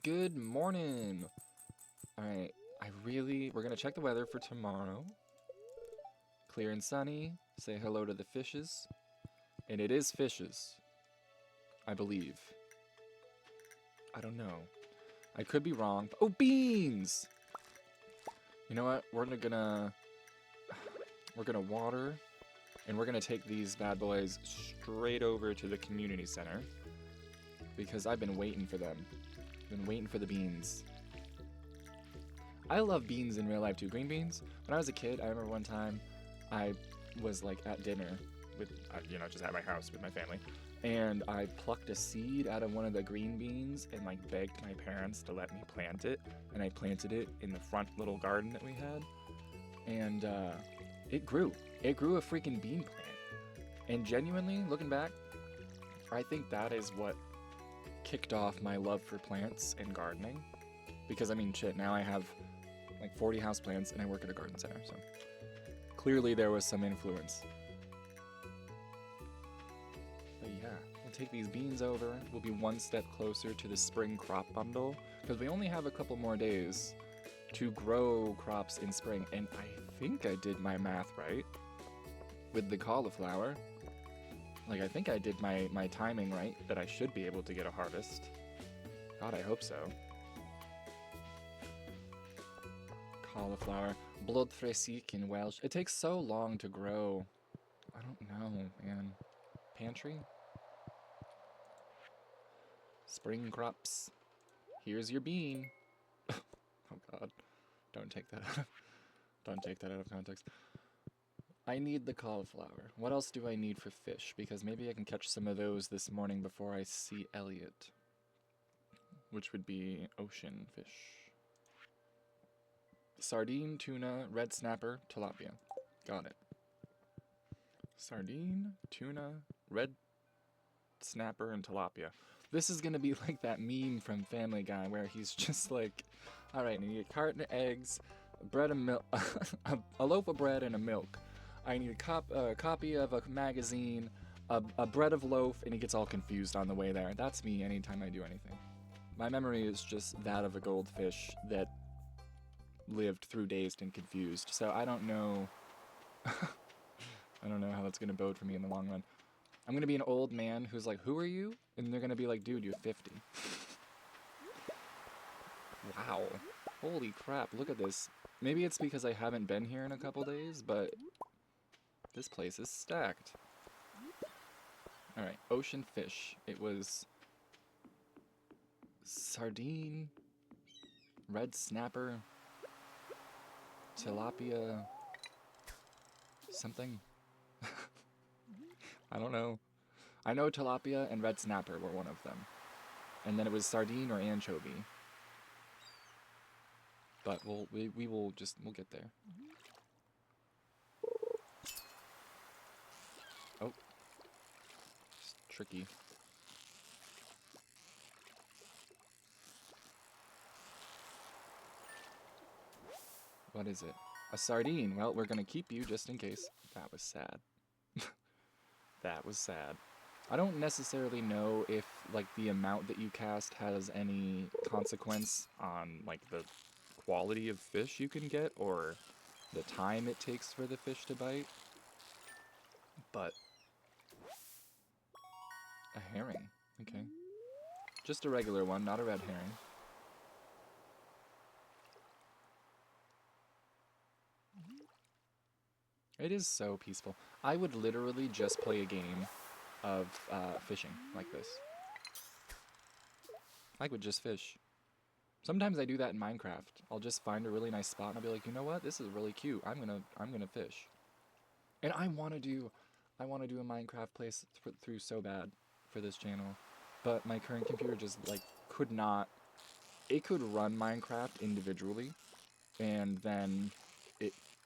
Good morning. Alright, we're gonna check the weather for tomorrow. Clear and sunny. Say hello to the fishes. And it is fishes. I believe. I don't know. I could be wrong. Oh, beans! You know what? We're gonna water, and we're gonna take these bad boys straight over to the community center because I've been waiting for them. Been waiting for the beans. I love beans in real life too. Green beans. When I was a kid, I remember one time I was like at dinner with, just at my house with my family, and I plucked a seed out of one of the green beans and like begged my parents to let me plant it, and I planted it in the front little garden that we had, and it grew. It grew a freaking bean plant. And genuinely, looking back, I think that is what kicked off my love for plants and gardening. Because I mean, shit, now I have like 40 houseplants and I work at a garden center, so clearly there was some influence. But yeah, we'll take these beans over. We'll be one step closer to the spring crop bundle, because we only have a couple more days to grow crops in spring. And I think I did my math right with the cauliflower. Like, I think I did my timing right, that I should be able to get a harvest. God, I hope so. Cauliflower. Blood fraisique in Welsh. It takes so long to grow. I don't know, man. Pantry? Spring crops. Here's your bean. Oh god. Don't take that out of context. I need the cauliflower. What else do I need for fish? Because maybe I can catch some of those this morning before I see Elliot. Which would be ocean fish. Sardine, tuna, red snapper, tilapia. Got it. Sardine, tuna, red snapper, and tilapia. This is gonna be like that meme from Family Guy where he's just like, alright, I need a carton of eggs, bread and milk, a loaf of bread and a milk. I need a copy of a magazine, a bread of loaf, and he gets all confused on the way there. That's me anytime I do anything. My memory is just that of a goldfish that lived through Dazed and Confused, so I don't know I don't know how that's gonna bode for me in the long run. I'm gonna be an old man who's like, who are you? And they're gonna be like, dude, you're 50. Wow. Holy crap, look at this. Maybe it's because I haven't been here in a couple days, but this place is stacked. Alright, ocean fish. It was sardine, red snapper, tilapia, something. I don't know. I know tilapia and red snapper were one of them. And then it was sardine or anchovy. But we'll get there. Oh. It's tricky. What is it? A sardine. Well, we're gonna keep you just in case. That was sad. That was sad. I don't necessarily know if, like, the amount that you cast has any consequence on, like, the quality of fish you can get, or the time it takes for the fish to bite. But a herring. Okay. Just a regular one, not a red herring. It is so peaceful. I would literally just play a game of fishing like this. I would just fish. Sometimes I do that in Minecraft. I'll just find a really nice spot and I'll be like, you know what? This is really cute. I'm gonna fish. And I wanna do a Minecraft through so bad for this channel. But my current computer just like could not. It could run Minecraft individually, and then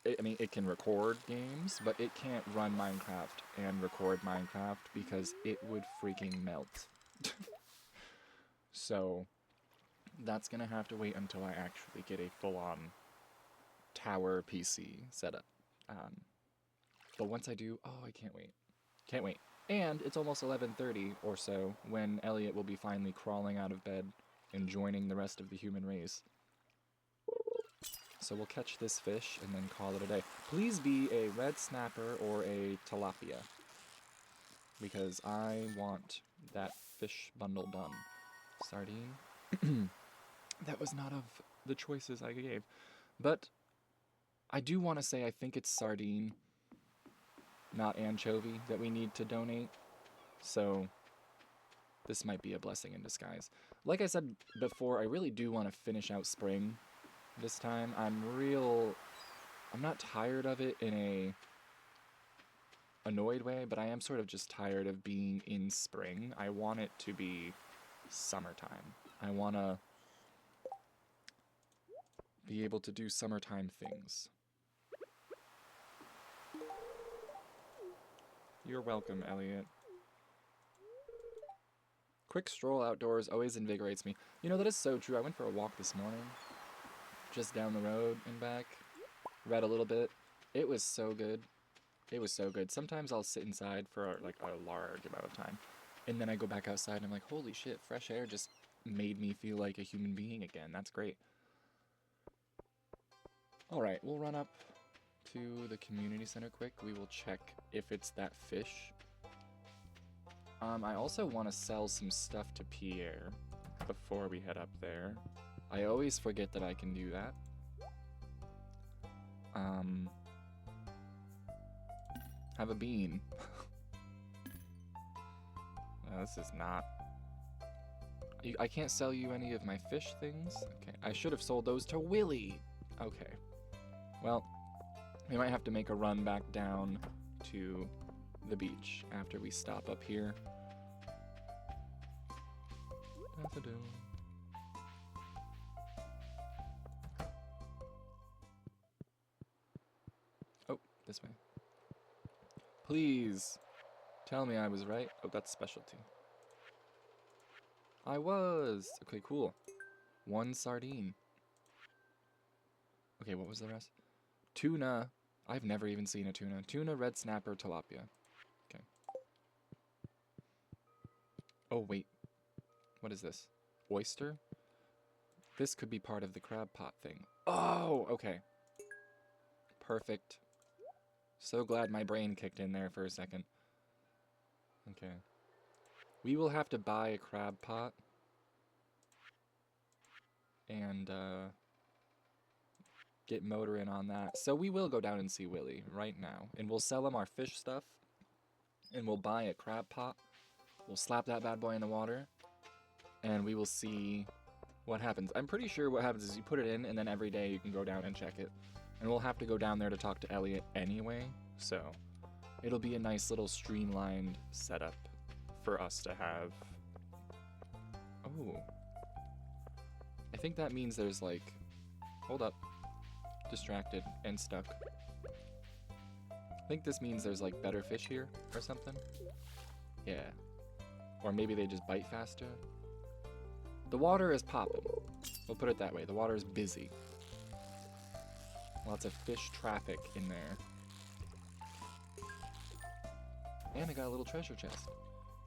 I mean, it can record games, but it can't run Minecraft and record Minecraft because it would freaking melt. So that's gonna have to wait until I actually get a full-on tower PC setup. But once I do, oh, I can't wait. Can't wait. And it's almost 11:30 or so when Elliot will be finally crawling out of bed and joining the rest of the human race. So we'll catch this fish and then call it a day. Please be a red snapper or a tilapia, because I want that fish bundle done. Sardine. That was not of the choices I gave. But I do want to say I think it's sardine, not anchovy, that we need to donate. So this might be a blessing in disguise. Like I said before, I really do want to finish out spring this time. I'm not tired of it in a annoyed way, but I am sort of just tired of being in spring. I want it to be summertime. I want to be able to do summertime things. You're welcome, Elliot. Quick stroll outdoors always invigorates me. You know, that is so true. I went for a walk this morning, just down the road and back. Read a little bit. It was so good. It was so good. Sometimes I'll sit inside for like a large amount of time, and then I go back outside and I'm like, holy shit, fresh air just made me feel like a human being again. That's great. Alright, we'll run up to the community center quick. We will check if it's that fish. I also want to sell some stuff to Pierre before we head up there. I always forget that I can do that. Have a bean. No, this is not... I can't sell you any of my fish things? Okay, I should have sold those to Willy. Okay. Well, we might have to make a run back down to the beach after we stop up here. Oh, this way. Please, tell me I was right. Oh, that's specialty. I was! Okay, cool. 1 sardine. Okay, what was the rest? Tuna. I've never even seen a tuna. Tuna, red snapper, tilapia. Okay. Oh, wait. What is this? Oyster? This could be part of the crab pot thing. Oh, okay. Perfect. So glad my brain kicked in there for a second. Okay. We will have to buy a crab pot. And, get motoring on that. So we will go down and see Willy right now. And we'll sell him our fish stuff. And we'll buy a crab pot. We'll slap that bad boy in the water. And we will see what happens. I'm pretty sure what happens is you put it in, and then every day you can go down and check it. And we'll have to go down there to talk to Elliot anyway. So it'll be a nice little streamlined setup for us to have. Oh. I think that means there's like... Hold up. Distracted and stuck. I think this means there's like better fish here or something. Yeah. Or maybe they just bite faster. The water is popping. We'll put it that way. The water is busy. Lots of fish traffic in there. And I got a little treasure chest.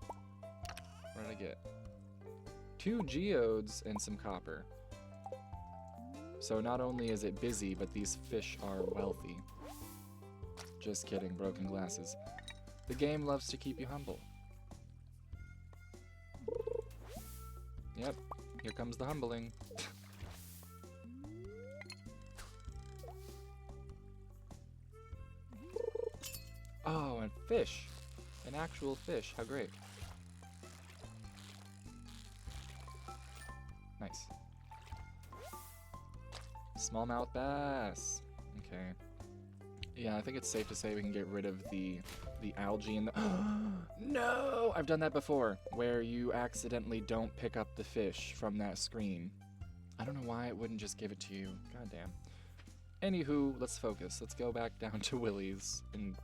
What did I get? 2 geodes and some copper. So not only is it busy, but these fish are wealthy. Just kidding, broken glasses. The game loves to keep you humble. Yep, here comes the humbling. Oh, and fish. An actual fish, how great. Nice. Smallmouth bass. Okay. Yeah, I think it's safe to say we can get rid of the algae in the... No! I've done that before, where you accidentally don't pick up the fish from that screen. I don't know why it wouldn't just give it to you. Goddamn. Anywho, let's focus. Let's go back down to Willy's and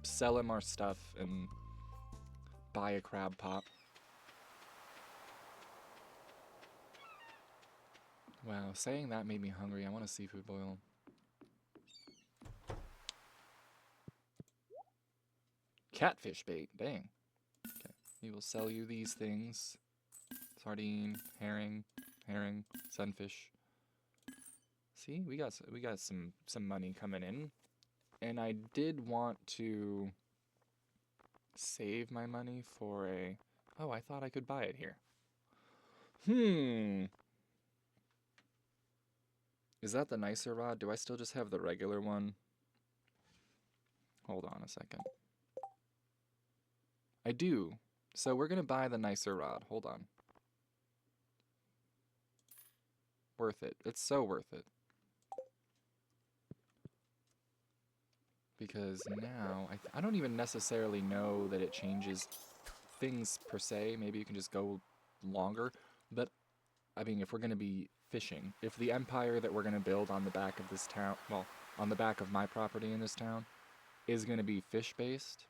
sell him our stuff and buy a crab pot. Wow, saying that made me hungry. I want a seafood boil. Catfish bait, dang. Okay, we will sell you these things. Sardine, herring, herring, sunfish. See, we got some money coming in, and I did want to save my money for a. Oh, I thought I could buy it here. Is that the nicer rod? Do I still just have the regular one? Hold on a second. I do. So we're gonna buy the nicer rod. Hold on. Worth it. It's so worth it. Because now, I don't even necessarily know that it changes things per se. Maybe you can just go longer. But, I mean, if we're going to be fishing, if the empire that we're going to build on the back of this town, well, on the back of my property in this town, is going to be fish-based,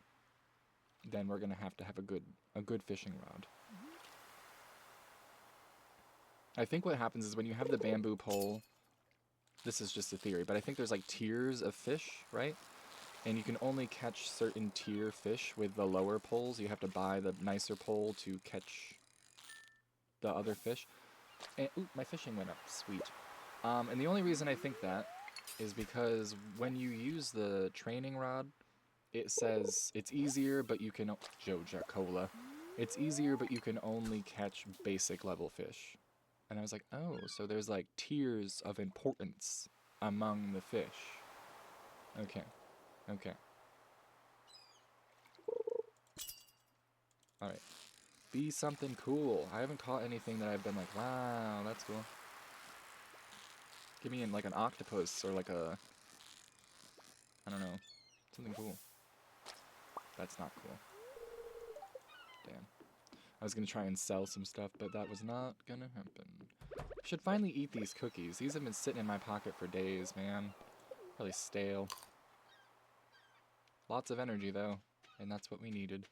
then we're going to have a good fishing rod. I think what happens is when you have the bamboo pole, this is just a theory, but I think there's like tiers of fish, right? And you can only catch certain tier fish with the lower poles. You have to buy the nicer pole to catch the other fish. And, ooh, my fishing went up. Sweet. And the only reason I think that is because when you use the training rod, it says it's easier, but you can... Joja-Cola. It's easier, but you can only catch basic level fish. And I was like, oh, so there's like tiers of importance among the fish. Okay. Okay. Alright. Be something cool. I haven't caught anything that I've been like, wow, that's cool. Give me like an octopus or like a... I don't know. Something cool. That's not cool. Damn. I was gonna try and sell some stuff, but that was not gonna happen. I should finally eat these cookies. These have been sitting in my pocket for days, man. Really stale. Lots of energy, though, and that's what we needed.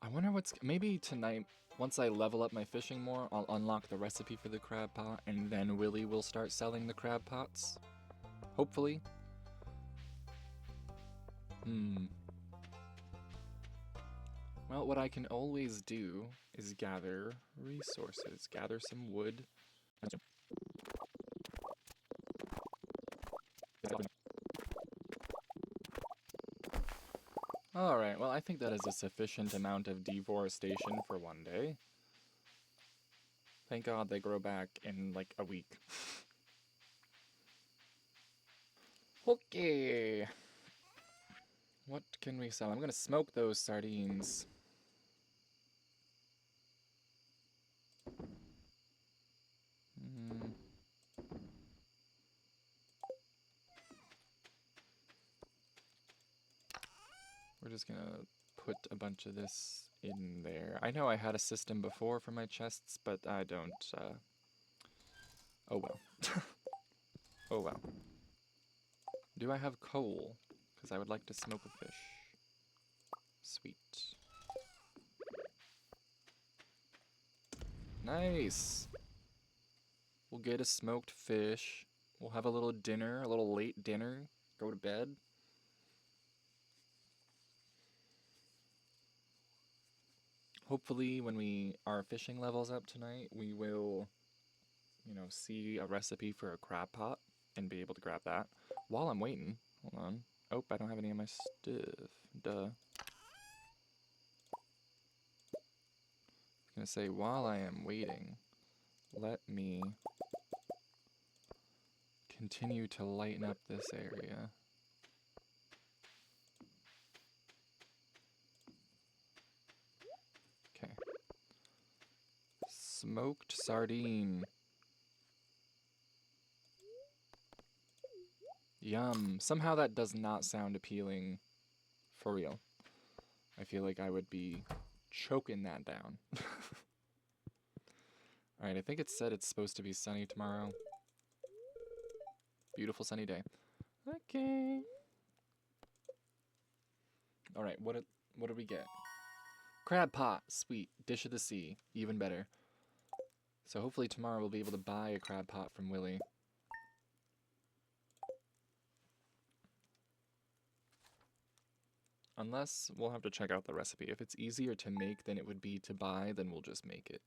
I wonder what's... Maybe tonight, once I level up my fishing more, I'll unlock the recipe for the crab pot, and then Willy will start selling the crab pots. Hopefully. Well, what I can always do is gather resources. Gather some wood. Alright, well, I think that is a sufficient amount of deforestation for one day. Thank God they grow back in, like, a week. Okay. What can we sell? I'm gonna smoke those sardines. We're just gonna put a bunch of this in there. I know I had a system before for my chests, but I don't, oh well. Oh well. Do I have coal? Because I would like to smoke a fish. Sweet. Nice! We'll get a smoked fish. We'll have a little dinner, a little late dinner. Go to bed. Hopefully, when our fishing levels up tonight, we will, you know, see a recipe for a crab pot and be able to grab that. While I'm waiting, hold on. Oh, I don't have any of my stuff. Duh. I was gonna say, while I am waiting, let me continue to lighten up this area. Okay. Smoked sardine. Yum. Somehow that does not sound appealing for real. I feel like I would be choking that down. Alright, I think it said it's supposed to be sunny tomorrow. Beautiful sunny day. Okay. Alright, what did we get? Crab pot. Sweet. Dish of the sea. Even better. So hopefully tomorrow we'll be able to buy a crab pot from Willy. Unless we'll have to check out the recipe. If it's easier to make than it would be to buy, then we'll just make it.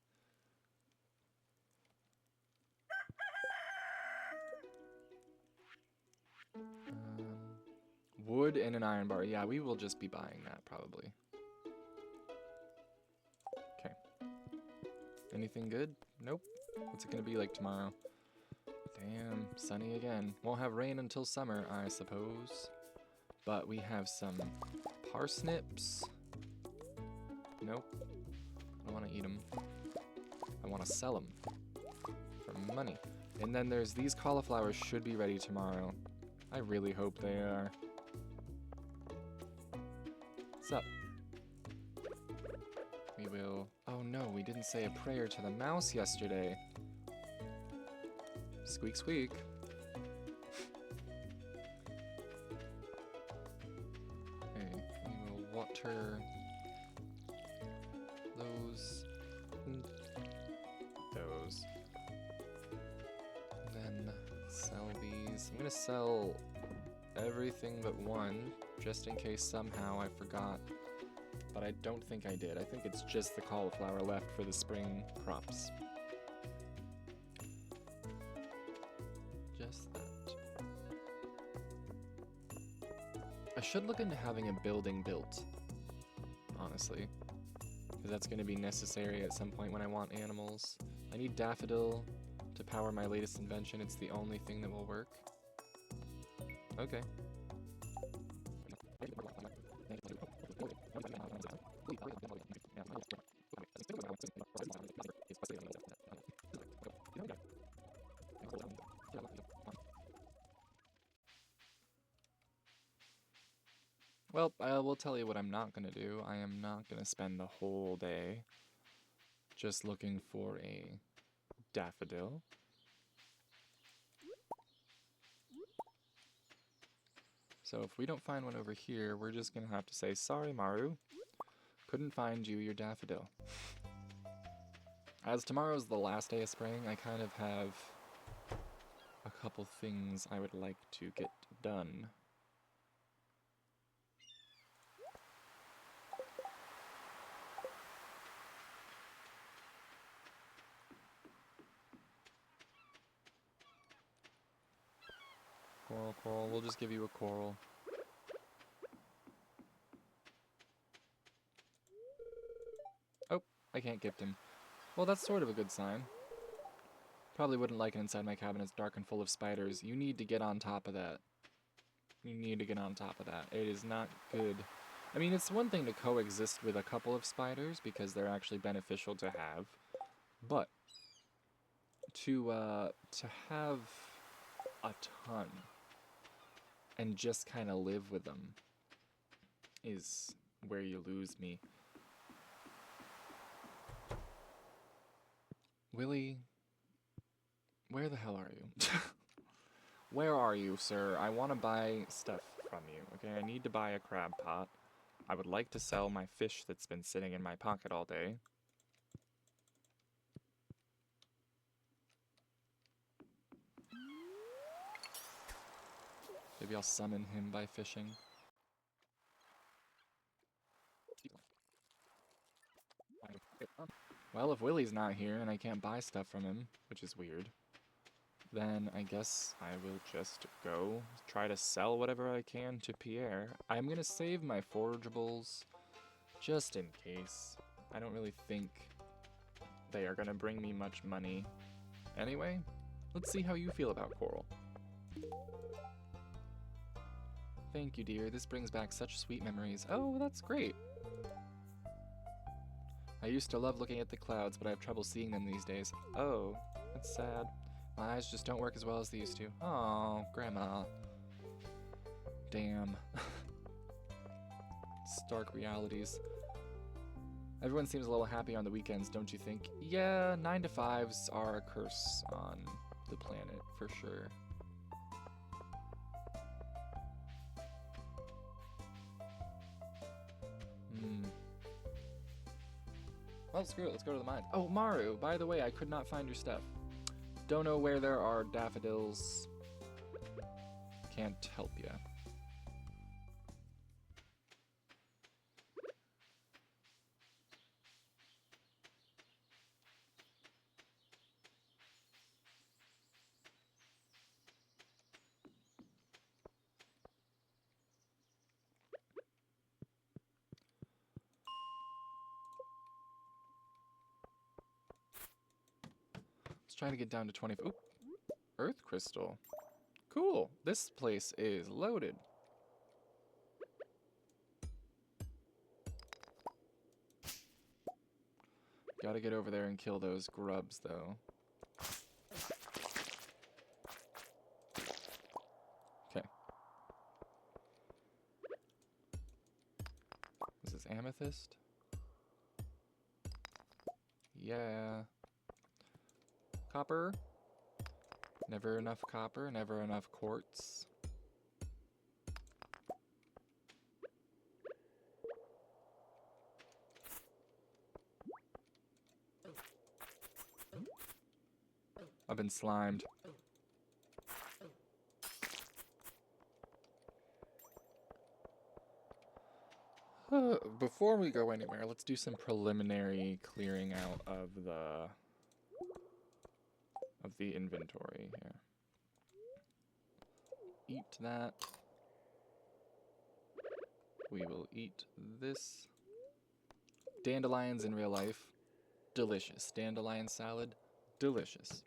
Wood and an iron bar. Yeah, we will just be buying that probably. Okay. Anything good? Nope. What's it gonna be like tomorrow? Damn, sunny again. Won't have rain until summer, I suppose. But we have some parsnips. Nope. I don't want to eat them. I want to sell them for money. And then there's these cauliflowers should be ready tomorrow. I really hope they are. What's up? We will... Oh no, we didn't say a prayer to the mouse yesterday. Squeak, squeak. Okay, we will water those. Those. Then sell these. I'm gonna sell everything but one, just in case somehow I forgot. But I don't think I did. I think it's just the cauliflower left for the spring crops. Just that. I should look into having a building built, honestly. Because that's going to be necessary at some point when I want animals. I need daffodil to power my latest invention. It's the only thing that will work. Okay. Well, I will tell you what I'm not going to do. I am not going to spend the whole day just looking for a daffodil. So if we don't find one over here, we're just going to have to say, sorry, Maru. Couldn't find you your daffodil. As tomorrow's the last day of spring, I kind of have a couple things I would like to get done. Coral, coral. We'll just give you a coral. Oh, I can't gift him. Well, that's sort of a good sign. Probably wouldn't like it inside my cabin. It's dark and full of spiders. You need to get on top of that. You need to get on top of that. It is not good. I mean, it's one thing to coexist with a couple of spiders because they're actually beneficial to have. But to have a ton and just kind of live with them is where you lose me. Willie, where the hell are you? Where are you, sir? I want to buy stuff from you, okay? I need to buy a crab pot. I would like to sell my fish that's been sitting in my pocket all day. Maybe I'll summon him by fishing. Well, if Willie's not here and I can't buy stuff from him, which is weird, then I guess I will just go try to sell whatever I can to Pierre. I'm gonna save my forageables just in case. I don't really think they are gonna bring me much money. Anyway, let's see how you feel about coral. Thank you, dear. This brings back such sweet memories. Oh, that's great. I used to love looking at the clouds, but I have trouble seeing them these days. Oh, that's sad. My eyes just don't work as well as they used to. Oh, Grandma. Damn. Stark realities. Everyone seems a little happy on the weekends, don't you think? Yeah, 9 to 5s are a curse on the planet, for sure. Well, screw it, let's go to the mine. Oh, Maru, by the way, I could not find your stuff. Don't know where there are daffodils. Can't help ya. Let's try to get down to 20. Oop, earth crystal. Cool. This place is loaded. Gotta get over there and kill those grubs, though. Okay. Is this amethyst? Yeah. Copper. Never enough copper, never enough quartz. I've been slimed. Before we go anywhere, let's do some preliminary clearing out of the inventory here. Eat that. We will eat this. Dandelions in real life, delicious. Dandelion salad, delicious.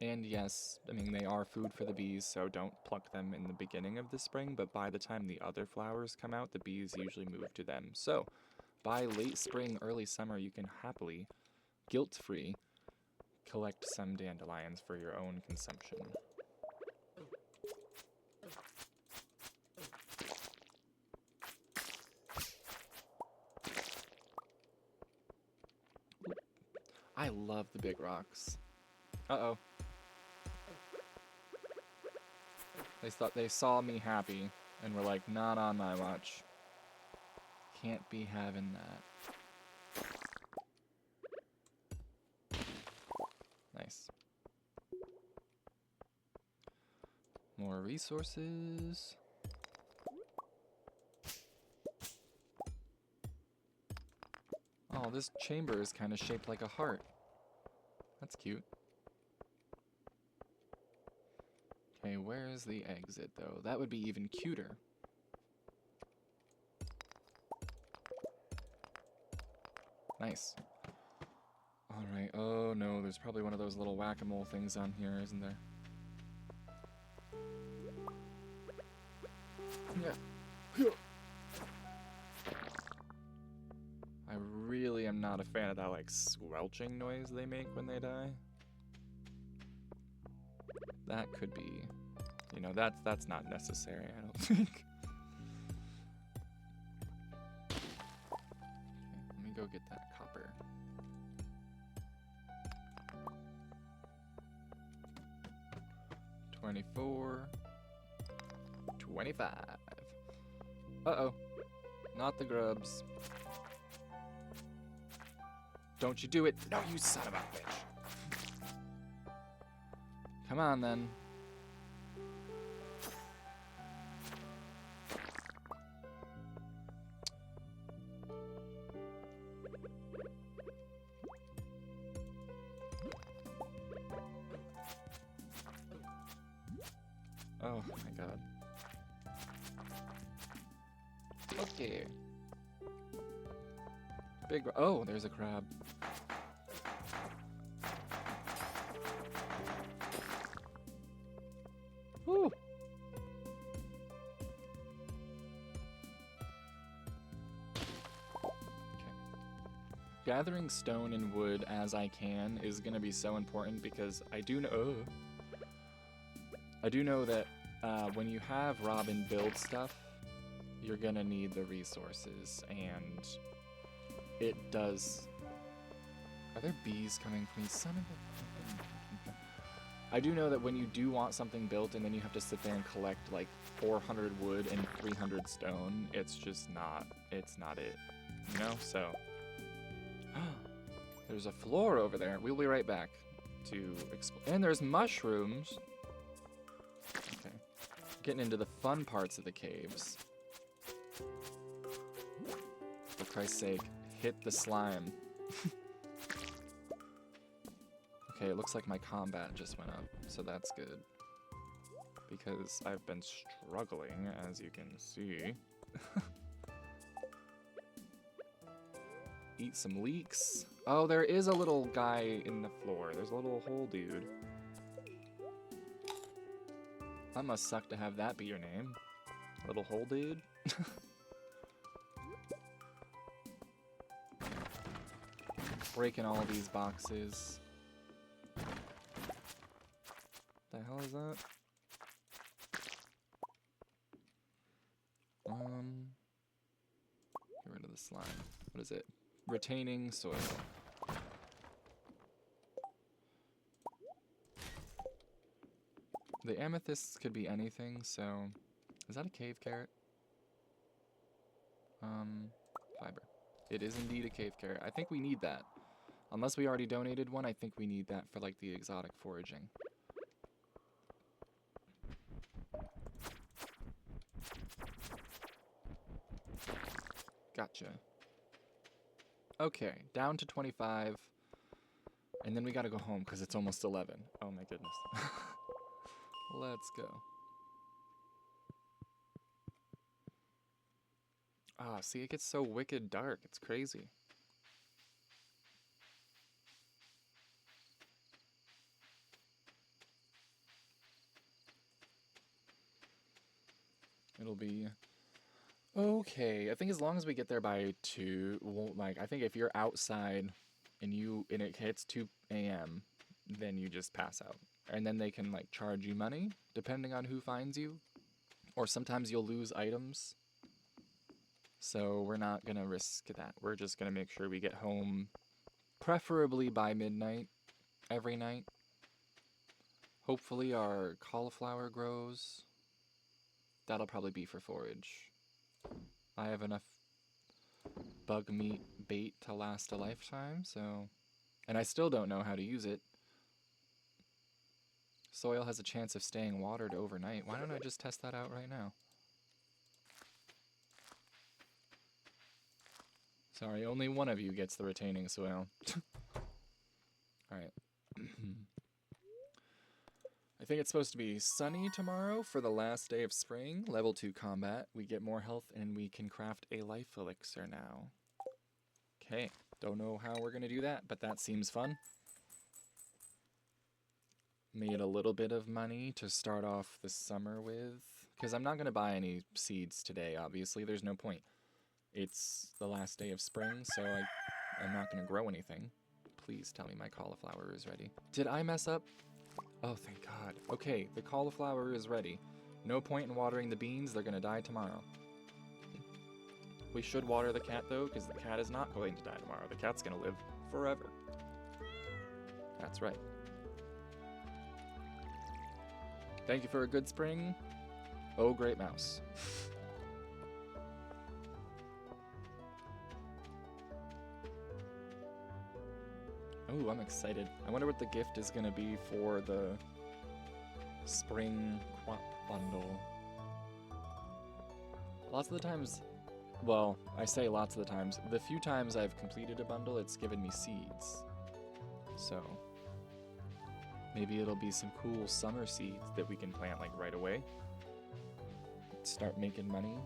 And yes, I mean, they are food for the bees, so don't pluck them in the beginning of the spring, but by the time the other flowers come out, the bees usually move to them. So, by late spring, early summer, you can happily, guilt-free, collect some dandelions for your own consumption. I love the big rocks. Uh-oh. They saw me happy and were like, not on my watch. Can't be having that. Nice. More resources. Oh, this chamber is kind of shaped like a heart. That's cute. Okay, where's the exit, though? That would be even cuter. Nice. Alright, oh no, there's probably one of those little whack-a-mole things on here, isn't there? Yeah. I really am not a fan of that, like, squelching noise they make when they die. That could be, you know, that's not necessary, I don't think. Okay, let me go get that copper. $24, $25. Uh-oh, not the grubs. Don't you do it. No, you son of a bitch. Come on, then. Oh, my God. Okay. Big... Oh, there's a crab. Woo! Okay. Gathering stone and wood as I can is going to be so important because I do know that when you have Robin build stuff, you're going to need the resources, and it does... Are there bees coming from me? Son of a... I do know that when you do want something built and then you have to sit there and collect like 400 wood and 300 stone, it's just not, it's not it, you know? So, there's a floor over there. We'll be right back to explore. And there's mushrooms. Okay, getting into the fun parts of the caves. For Christ's sake, hit the slime. Okay, it looks like my combat just went up, so that's good. Because I've been struggling, as you can see. Eat some leeks. Oh, there is a little guy in the floor. There's a little hole dude. That must suck to have that be your name. Little hole dude. Breaking all these boxes. The hell is that? Get rid of the slime. What is it? Retaining soil. The amethysts could be anything, so... Is that a cave carrot? Fiber. It is indeed a cave carrot. I think we need that. Unless we already donated one, I think we need that for, like, the exotic foraging. Gotcha. Okay, down to 25. And then we gotta go home because it's almost 11. Oh my goodness. Let's go. Ah, see, it gets so wicked dark. It's crazy. It'll be okay. I think as long as we get there by 2, like, I think if you're outside and it hits 2 a.m., then you just pass out. And then they can, like, charge you money, depending on who finds you. Or sometimes you'll lose items. So we're not gonna risk that. We're just gonna make sure we get home, preferably by midnight, every night. Hopefully our cauliflower grows. That'll probably be for forage. I have enough bug meat bait to last a lifetime, so... And I still don't know how to use it. Soil has a chance of staying watered overnight. Why don't I just test that out right now? Sorry, only one of you gets the retaining soil. Alright. I think it's supposed to be sunny tomorrow for the last day of spring. Level 2 combat. We get more health and we can craft a life elixir now. Okay, don't know how we're going to do that, but that seems fun. Made a little bit of money to start off the summer with. Because I'm not going to buy any seeds today, obviously. There's no point. It's the last day of spring, so I'm not going to grow anything. Please tell me my cauliflower is ready. Did I mess up? Oh, thank God. Okay, the cauliflower is ready. No point in watering the beans, they're gonna die tomorrow. We should water the cat, though, because the cat is not going to die tomorrow. The cat's gonna live forever. That's right. Thank you for a good spring. Oh, great mouse. Ooh, I'm excited. I wonder what the gift is going to be for the spring crop bundle. Lots of the times, well, I say lots of the times, the few times I've completed a bundle, it's given me seeds. So, maybe it'll be some cool summer seeds that we can plant, like, right away. Start making money.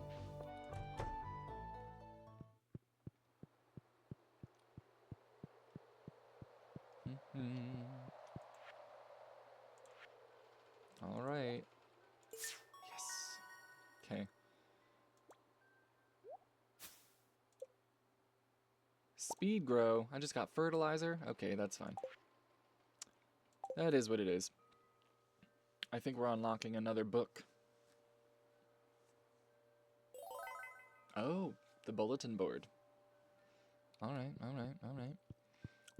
All right. Yes. Okay. Speed grow. I just got fertilizer. Okay, that's fine. That is what it is. I think we're unlocking another book. Oh, the bulletin board. All right, all right, all right.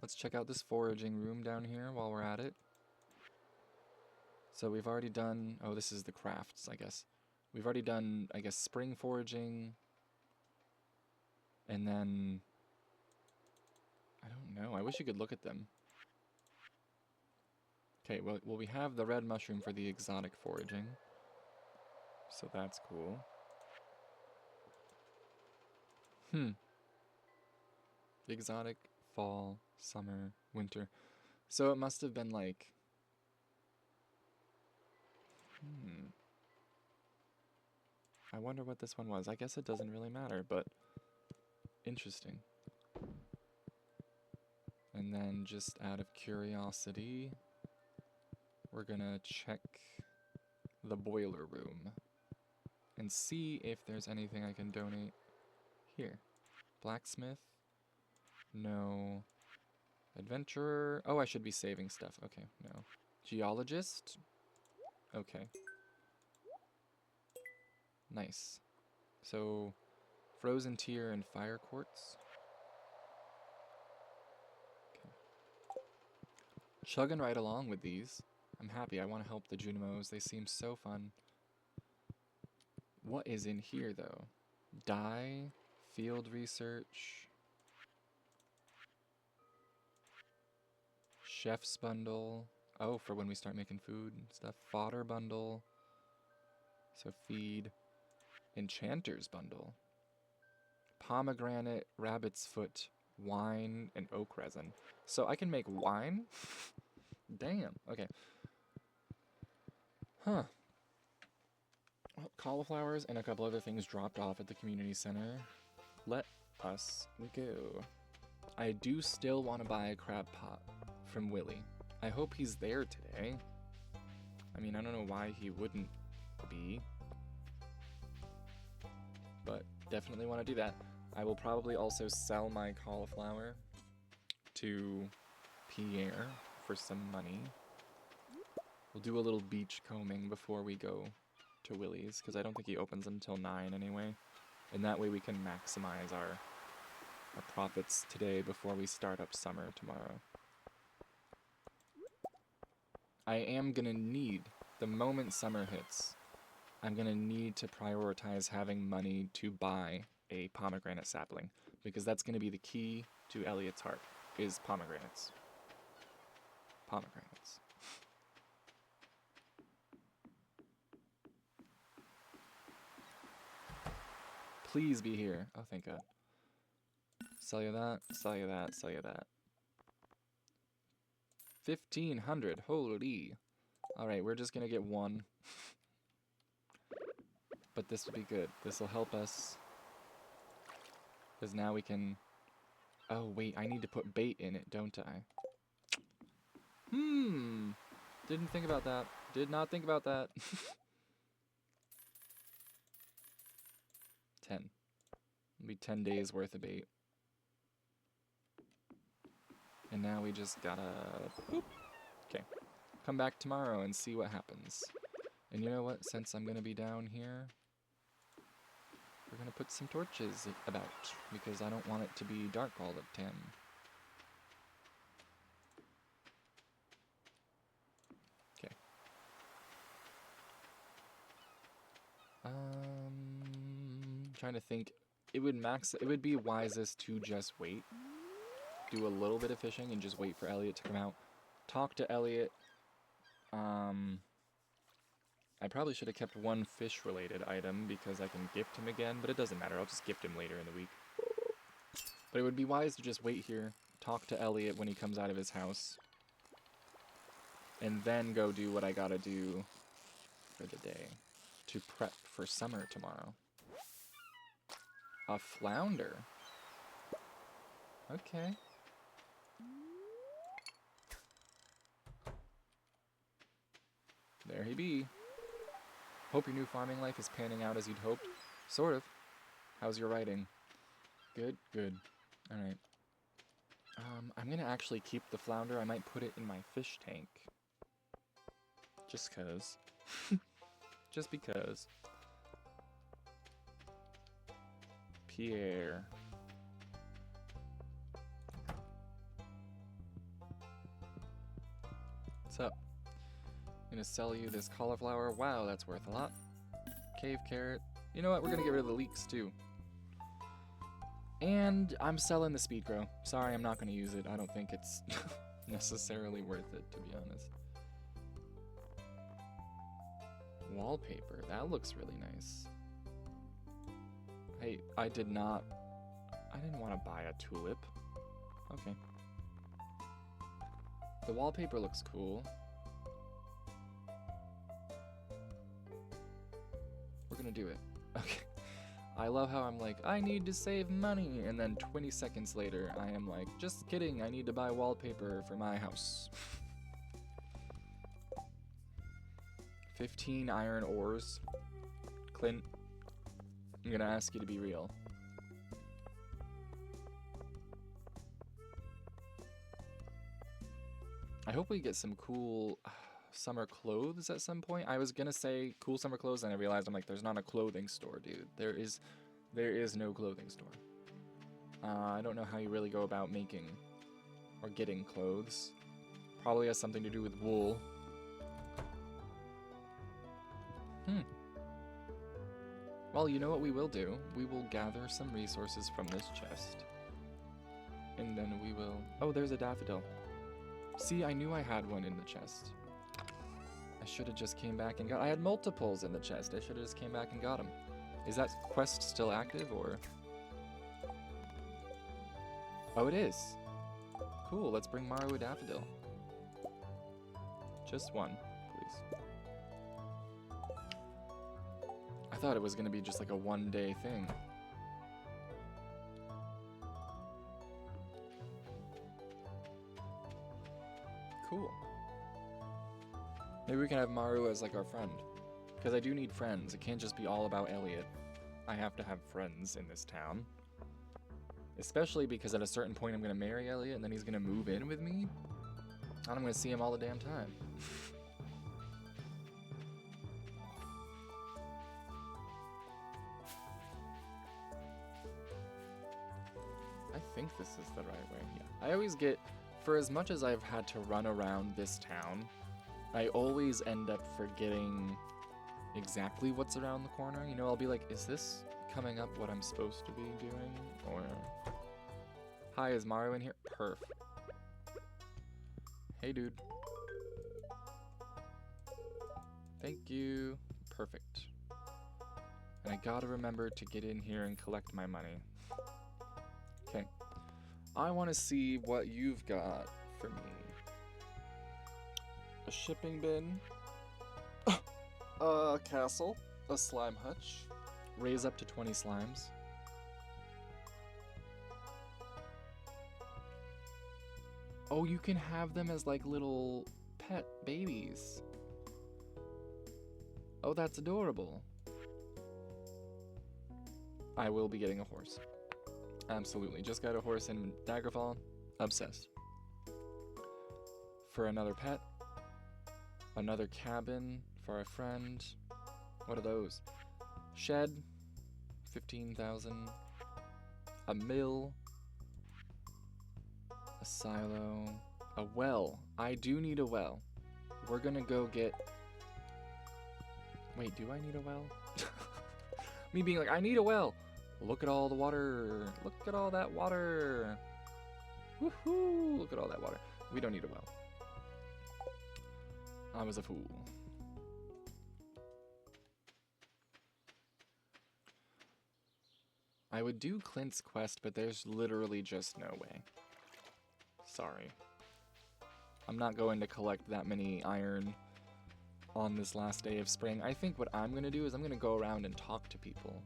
Let's check out this foraging room down here while we're at it. So we've already done... Oh, this is the crafts, I guess. We've already done, I guess, spring foraging. And then... I don't know. I wish you could look at them. Okay, well, we have the red mushroom for the exotic foraging. So that's cool. Exotic, fall, summer, winter. So it must have been like... I wonder what this one was. I guess it doesn't really matter, but interesting. And then just out of curiosity, we're gonna check the boiler room and see if there's anything I can donate here. Blacksmith? No. Adventurer? Oh, I should be saving stuff. Okay, no. Geologist? Okay. Nice. So, frozen tier and fire quartz. Okay. Chugging right along with these. I'm happy. I want to help the Junimos. They seem so fun. What is in here, though? Dye, field research, chef's bundle. Oh, for when we start making food and stuff. Fodder bundle. So feed. Enchanter's bundle. Pomegranate, rabbit's foot, wine, and oak resin. So I can make wine? Damn. Okay. Huh. Well, cauliflowers and a couple other things dropped off at the community center. Let us go. I do still want to buy a crab pot from Willy. I hope he's there today. I mean, I don't know why he wouldn't be. But definitely want to do that. I will probably also sell my cauliflower to Pierre for some money. We'll do a little beach combing before we go to Willy's, because I don't think he opens until 9 anyway. And that way we can maximize our profits today before we start up summer tomorrow. I am going to need, the moment summer hits, I'm going to need to prioritize having money to buy a pomegranate sapling, because that's going to be the key to Elliot's heart, is pomegranates. Pomegranates. Please be here. Oh, thank God. Sell you that, sell you that, sell you that. 1,500, holy. Alright, we're just going to get one. But this will be good. This will help us. Because now we can... Oh, wait, I need to put bait in it, don't I? Didn't think about that. Did not think about that. 10. It'll be 10 days worth of bait. And now we just gotta... Boop. Okay. Come back tomorrow and see what happens. And you know what? Since I'm gonna be down here, we're gonna put some torches about, because I don't want it to be dark all the time. Okay. Trying to think. It would be wisest to just wait. Do a little bit of fishing and just wait for Elliot to come out. Talk to Elliot. I probably should have kept one fish-related item because I can gift him again, but it doesn't matter. I'll just gift him later in the week. But it would be wise to just wait here, talk to Elliot when he comes out of his house, and then go do what I gotta do for the day to prep for summer tomorrow. A flounder. Okay. There he be. Hope your new farming life is panning out as you'd hoped. Sort of. How's your writing? Good, good. Alright. I'm gonna actually keep the flounder. I might put it in my fish tank. Just cause. Just because. Pierre. What's up? I'm gonna sell you this cauliflower. Wow, that's worth a lot. Cave carrot. You know what? We're gonna get rid of the leeks too. And I'm selling the speed grow. Sorry, I'm not gonna use it. I don't think it's necessarily worth it, to be honest. Wallpaper. That looks really nice. Hey, I didn't want to buy a tulip. Okay. The wallpaper looks cool. We're gonna do it. Okay. I love how I'm like, I need to save money, and then 20 seconds later, I am like, just kidding, I need to buy wallpaper for my house. 15 iron ores. Clint, I'm gonna ask you to be real. I hope we get some cool summer clothes at some point. I was gonna say cool summer clothes, and I realized I'm like, there's not a clothing store, dude. There is no clothing store. I don't know how you really go about making or getting clothes. Probably has something to do with wool. Well, you know what we will do? We will gather some resources from this chest. And then we will... Oh, there's a daffodil. See, I knew I had one in the chest. I should have just came back and got... I had multiples in the chest. I should have just came back and got them. Is that quest still active, or...? Oh, it is. Cool, let's bring Maru a daffodil. Just one, please. I thought it was going to be just like a one-day thing. Cool. Maybe we can have Maru as like our friend. Because I do need friends. It can't just be all about Elliot. I have to have friends in this town. Especially because at a certain point I'm going to marry Elliot and then he's going to move in with me. And I'm going to see him all the damn time. I think this is the right way. Yeah. I always get, for as much as I've had to run around this town, I always end up forgetting exactly what's around the corner. You know, I'll be like, is this coming up what I'm supposed to be doing? Or, hi, is Mario in here? Perf. Hey, dude. Thank you. Perfect. And I gotta remember to get in here and collect my money. Okay. I want to see what you've got for me. A shipping bin. A castle. A slime hutch. Raise up to 20 slimes. Oh, you can have them as like little pet babies. Oh, that's adorable. I will be getting a horse. Absolutely. Just got a horse in Daggerfall. Obsessed. For another pet. Another cabin for a friend. What are those? Shed. 15,000. A mill. A silo. A well. I do need a well. We're gonna go get... Wait, do I need a well? Me being like, I need a well. Look at all the water. Look at all that water. Woohoo! Look at all that water. We don't need a well. I was a fool. I would do Clint's quest, but there's literally just no way. Sorry. I'm not going to collect that many iron on this last day of spring. I think what I'm going to do is I'm going to go around and talk to people.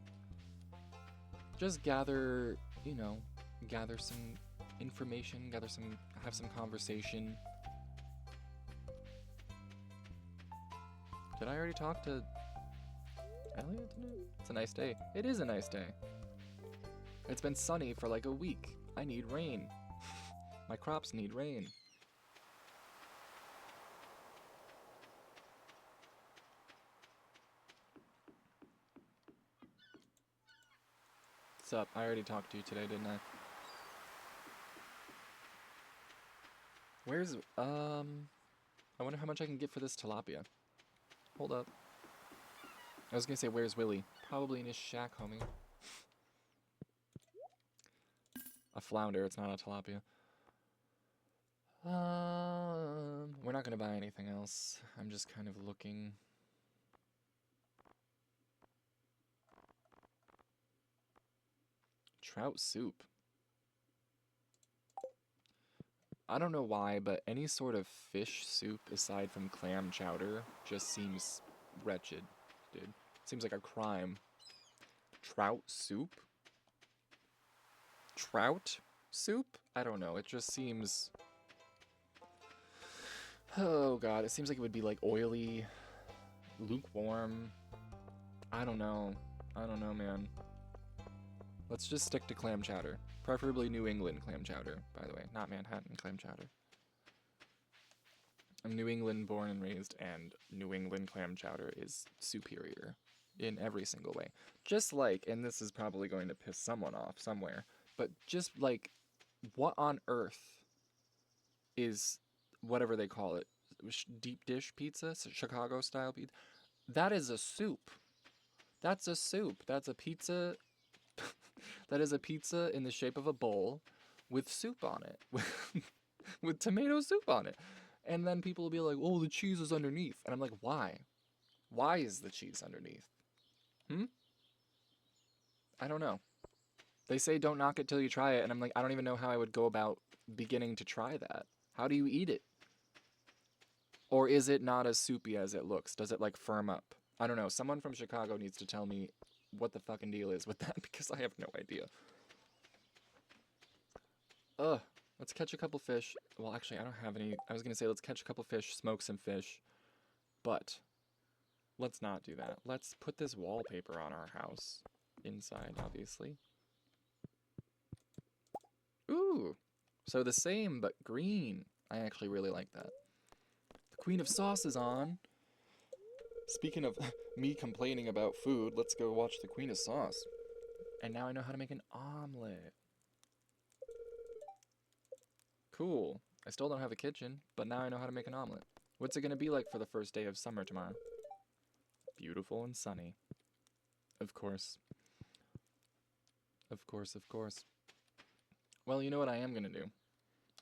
Just gather, you know, gather some information, have some conversation. Did I already talk to Elliot today? It's a nice day. It is a nice day. It's been sunny for like a week. I need rain. My crops need rain. What's up? I already talked to you today, didn't I? Where's, I wonder how much I can get for this tilapia. Hold up. I was gonna say, where's Willy? Probably in his shack, homie. A flounder, it's not a tilapia. We're not gonna buy anything else. I'm just kind of looking. Trout soup. I don't know why, but any sort of fish soup aside from clam chowder just seems wretched, dude. Seems like a crime. Trout soup? Trout soup? I don't know. It just seems... Oh god, it seems like it would be like oily, lukewarm. I don't know. I don't know, man. Let's just stick to clam chowder. Preferably New England clam chowder, by the way. Not Manhattan clam chowder. I'm New England born and raised, and New England clam chowder is superior in every single way. Just like, and this is probably going to piss someone off somewhere, but just like, what on earth is whatever they call it, deep dish pizza, Chicago style pizza? That is a soup. That's a soup. That's a pizza. That is a pizza in the shape of a bowl with soup on it, with tomato soup on it. And then people will be like, oh, the cheese is underneath. And I'm like, why? Why is the cheese underneath? I don't know. They say don't knock it till you try it. And I'm like, I don't even know how I would go about beginning to try that. How do you eat it? Or is it not as soupy as it looks? Does it like firm up? I don't know. Someone from Chicago needs to tell me what the fucking deal is with that because I have no idea. Ugh. Let's catch a couple fish. Well, actually, I don't have any. I was going to say let's catch a couple fish, smoke some fish. But let's not do that. Let's put this wallpaper on our house. Inside, obviously. Ooh. So the same, but green. I actually really like that. The Queen of Sauce is on. Speaking of me complaining about food, let's go watch the Queen of Sauce. And now I know how to make an omelet. Cool. I still don't have a kitchen, but now I know how to make an omelet. What's it going to be like for the first day of summer tomorrow? Beautiful and sunny. Of course. Of course, of course. Well, you know what I am going to do?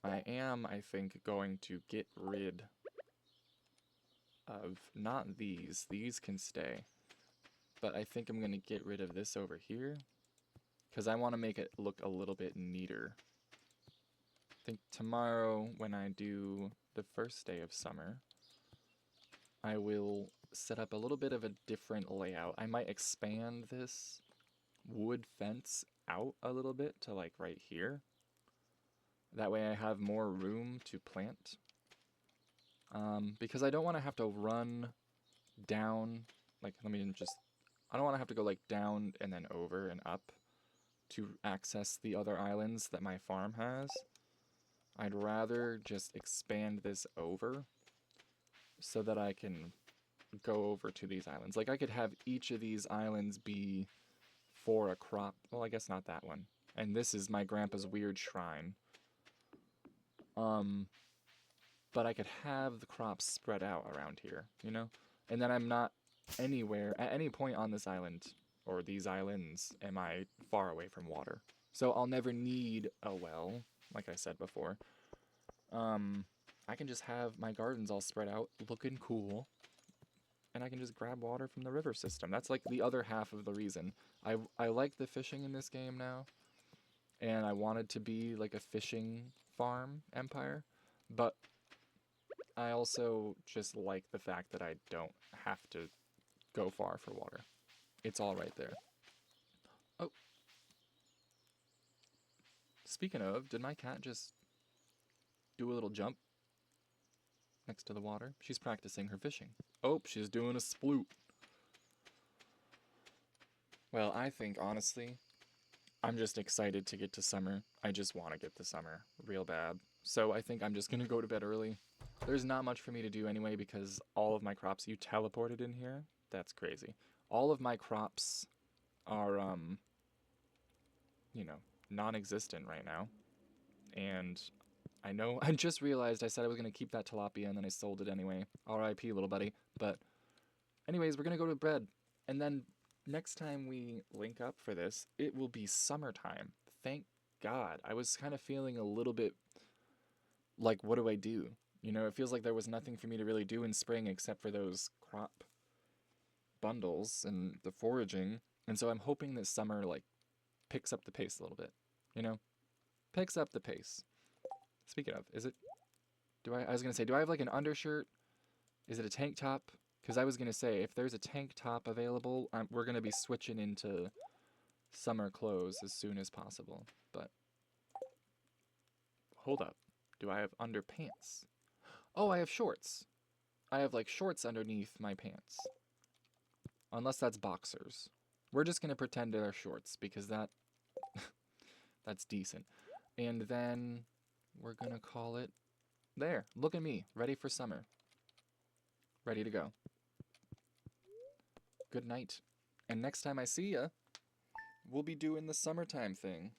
I think, going to get rid of, not these. These can stay. But I think I'm going to get rid of this over here. Because I want to make it look a little bit neater. I think tomorrow, when I do the first day of summer, I will set up a little bit of a different layout. I might expand this wood fence out a little bit to like right here. That way I have more room to plant. Because I don't want to have to run down, like, I don't want to have to go like down and then over and up to access the other islands that my farm has. I'd rather just expand this over so that I can go over to these islands. Like, I could have each of these islands be for a crop. Well, I guess not that one. And this is my grandpa's weird shrine. But I could have the crops spread out around here, you know? And then I'm not anywhere, at any point on this island, or these islands, am I far away from water. So I'll never need a well, like I said before. I can just have my gardens all spread out, looking cool, and I can just grab water from the river system. That's like the other half of the reason. I like the fishing in this game now, and I wanted to be like a fishing farm empire, but I also just like the fact that I don't have to go far for water. It's all right there. Oh. Speaking of, did my cat just do a little jump next to the water? She's practicing her fishing. Oh, she's doing a sploot. Well, I think, honestly, I'm just excited to get to summer. I just want to get to summer real bad. So I think I'm just going to go to bed early. There's not much for me to do anyway because all of my crops, you teleported in here? That's crazy. All of my crops are, you know, non-existent right now. And I know, I just realized I said I was going to keep that tilapia and then I sold it anyway. R.I.P. little buddy. But anyways, we're going to go to bed. And then next time we link up for this, it will be summertime. Thank God. I was kind of feeling a little bit like, what do I do? You know, it feels like there was nothing for me to really do in spring except for those crop bundles and the foraging. And so I'm hoping that summer, like, picks up the pace a little bit. You know? Picks up the pace. Speaking of, I was going to say, do I have like an undershirt? Is it a tank top? Because I was going to say, if there's a tank top available, we're going to be switching into summer clothes as soon as possible. But hold up. Do I have underpants? Oh, I have shorts. I have like shorts underneath my pants. Unless that's boxers. We're just going to pretend they're shorts because that's decent. And then we're going to call it there. Look at me, ready for summer. Ready to go. Good night. And next time I see ya, we'll be doing the summertime thing.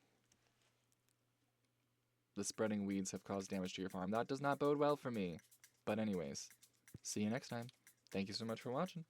The spreading weeds have caused damage to your farm. That does not bode well for me. But anyways, see you next time. Thank you so much for watching.